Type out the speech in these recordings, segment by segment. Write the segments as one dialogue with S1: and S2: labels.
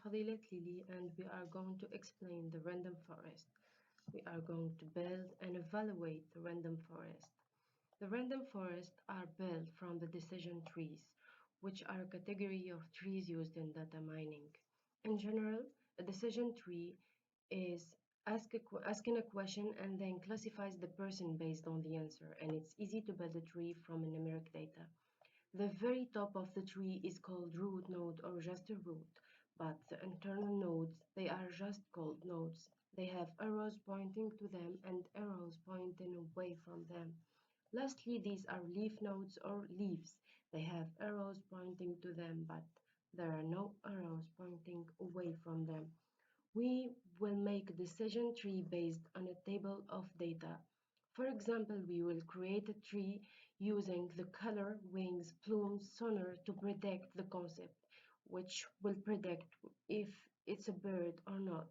S1: Fadilat Lili, and we are going to explain the random forest. We are going to build and evaluate the random forest. The random forests are built from the decision trees, which are a category of trees used in data mining. In general, a decision tree is asking a question and then classifies the person based on the answer, and it's easy to build a tree from a numeric data. The very top of the tree is called root node or just a root, but the internal nodes, they are just called nodes. They have arrows pointing to them and arrows pointing away from them. Lastly, these are leaf nodes or leaves. They have arrows pointing to them, but there are no arrows pointing away from them. We will make a decision tree based on a table of data. For example, we will create a tree using the color, wings, plumes, sonar to predict the concept, which will predict if it's a bird or not.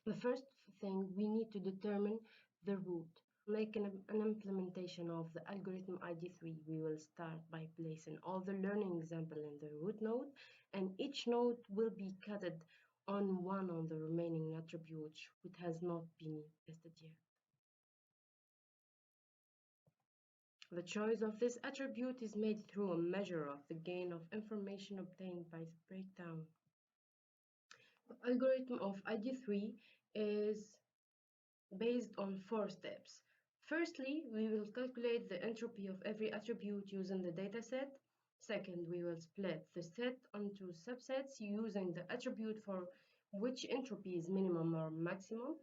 S1: The first thing we need to determine the root. Make an implementation of the algorithm ID3. We will start by placing all the learning example in the root node, and each node will be cutted on one of the remaining attributes which has not been tested yet. The choice of this attribute is made through a measure of the gain of information obtained by the breakdown. The algorithm of ID3 is based on 4 steps. Firstly, we will calculate the entropy of every attribute using the dataset. Second, we will split the set onto subsets using the attribute for which entropy is minimum or maximum.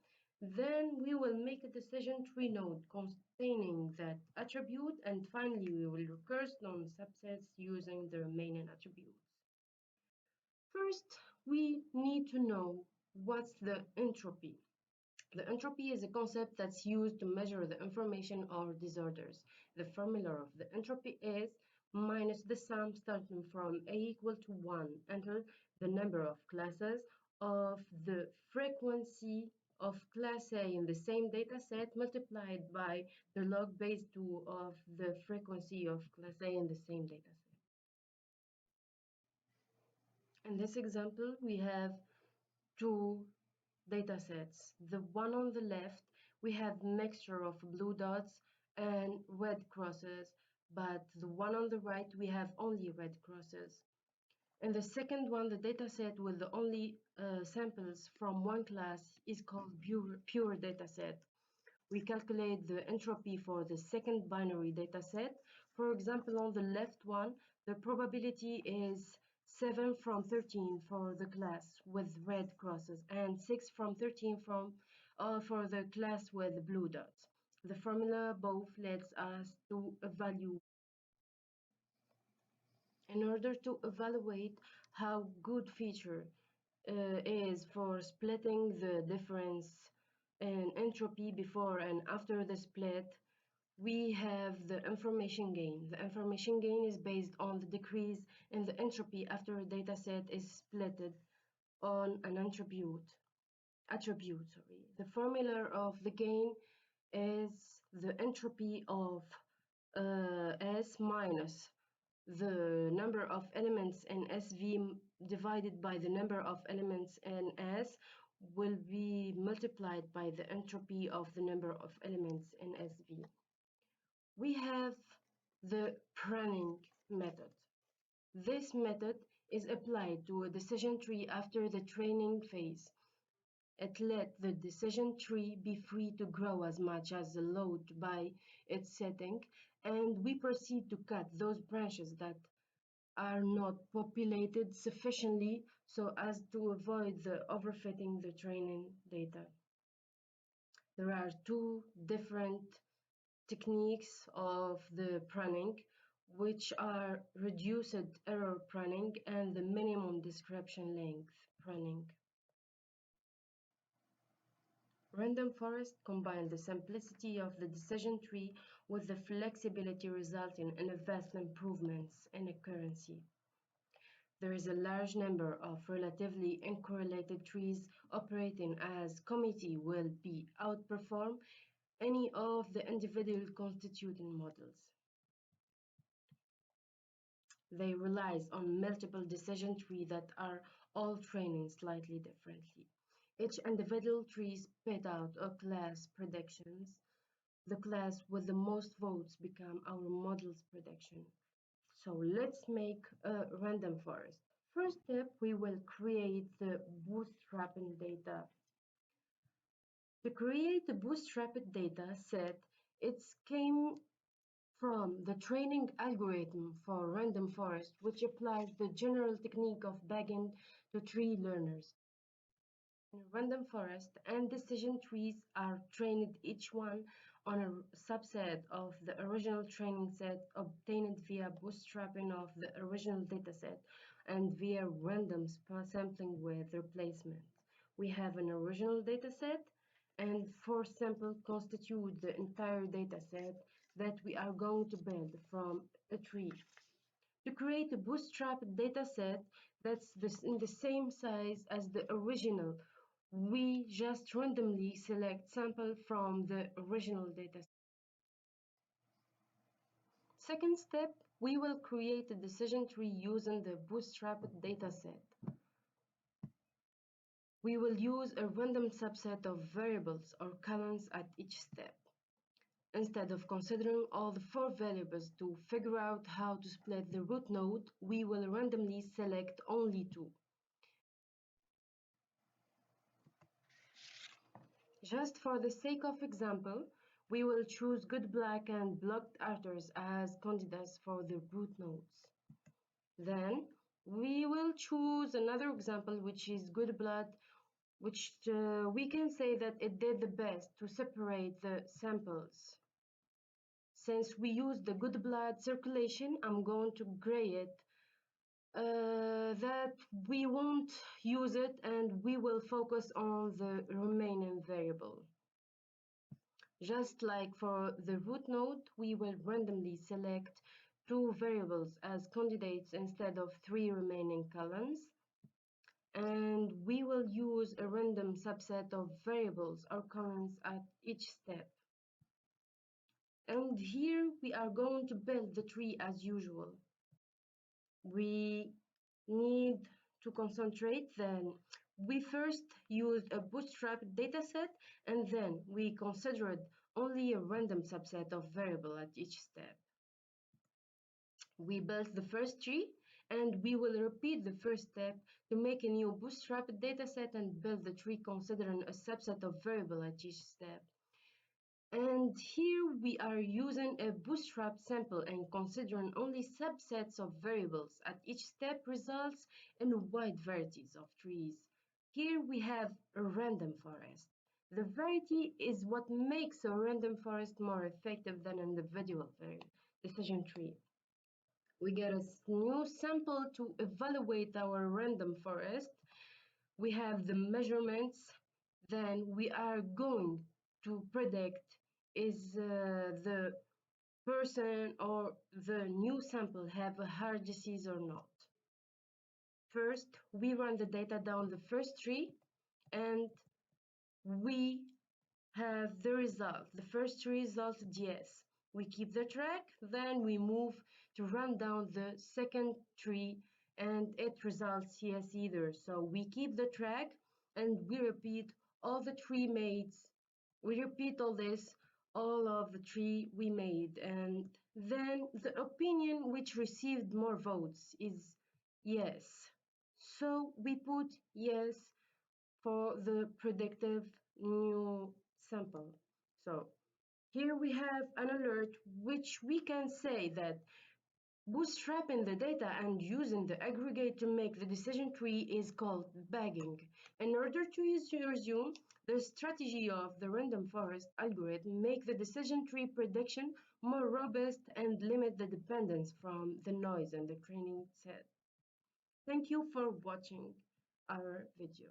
S1: Then we will make a decision tree node containing that attribute, and finally we will recurse on subsets using the remaining attributes. First, we need to know what's the entropy. The entropy is a concept that's used to measure the information or disorders. The formula of the entropy is minus the sum starting from a equal to 1 until the number of classes of the frequency of class A in the same data set multiplied by the log base 2 of the frequency of class A in the same data set. In this example, we have two data sets. The one on the left, we have mixture of blue dots and red crosses, but the one on the right, we have only red crosses. And the second one, the data set with the only samples from one class, is called pure data set. We calculate the entropy for the second binary data set. For example, on the left one, the probability is 7 from 13 for the class with red crosses and 6 from 13 for the class with blue dots. The formula both lets us to evaluate. In order to evaluate how good feature is for splitting the difference in entropy before and after the split, we have the information gain. The information gain is based on the decrease in the entropy after a data set is splitted on an attribute. The formula of the gain is the entropy of S minus the number of elements in SV divided by the number of elements in S will be multiplied by the entropy of the number of elements in SV. We have the pruning method. This method is applied to a decision tree after the training phase. It let the decision tree be free to grow as much as allowed by its setting, and we proceed to cut those branches that are not populated sufficiently so as to avoid the overfitting the training data. There are two different techniques of the pruning, which are reduced error pruning and the minimum description length pruning. Random forest combine the simplicity of the decision tree with the flexibility resulting in vast improvements in accuracy. There is a large number of relatively uncorrelated trees operating as committee will be outperform any of the individual constituting models. They relies on multiple decision trees that are all training slightly differently. Each individual tree spit out a class predictions. The class with the most votes become our model's prediction. So let's make a random forest. First step, we will create the bootstrapping data. To create the bootstrapped data set, it came from the training algorithm for random forest, which applies the general technique of bagging to tree learners. In random forest and decision trees are trained each one on a subset of the original training set obtained via bootstrapping of the original dataset and via random sampling with replacement. We have an original dataset and 4 samples constitute the entire dataset that we are going to build from a tree. To create a bootstrapped dataset that's in the same size as the original, we just randomly select sample from the original dataset. Second step, we will create a decision tree using the bootstrapped dataset. We will use a random subset of variables or columns at each step. Instead of considering all the 4 variables to figure out how to split the root node, we will randomly select only 2. Just for the sake of example, we will choose good black and blocked arteries as candidates for the root nodes. Then we will choose another example which is good blood, which we can say that it did the best to separate the samples. Since we use the good blood circulation, I'm going to gray it that we won't use it and we will focus on the remaining variable. Just like for the root node, we will randomly select 2 variables as candidates instead of 3 remaining columns. And we will use a random subset of variables or columns at each step. And here we are going to build the tree as usual. We need to concentrate, then we first used a bootstrapped dataset and then we considered only a random subset of variable at each step. We built the first tree and we will repeat the first step to make a new bootstrapped dataset and build the tree considering a subset of variable at each step. And here we are using a bootstrap sample and considering only subsets of variables at each step results in wide varieties of trees. Here we have a random forest. The variety is what makes a random forest more effective than an individual decision tree. We get a new sample to evaluate our random forest. We have the measurements. Then we are going to predict is the person or the new sample have a heart disease or not. First, we run the data down the first tree and we have the result. The first result is yes. We keep the track, then we move to run down the second tree and it results yes either. So we keep the track and we repeat all the tree mates. We repeat all this, all of the tree we made, and then the opinion which received more votes is yes. So we put yes for the predictive new sample. So here we have an alert which we can say that bootstrapping the data and using the aggregate to make the decision tree is called bagging. In order to resume, the strategy of the random forest algorithm make the decision tree prediction more robust and limit the dependence from the noise in the training set. Thank you for watching our video.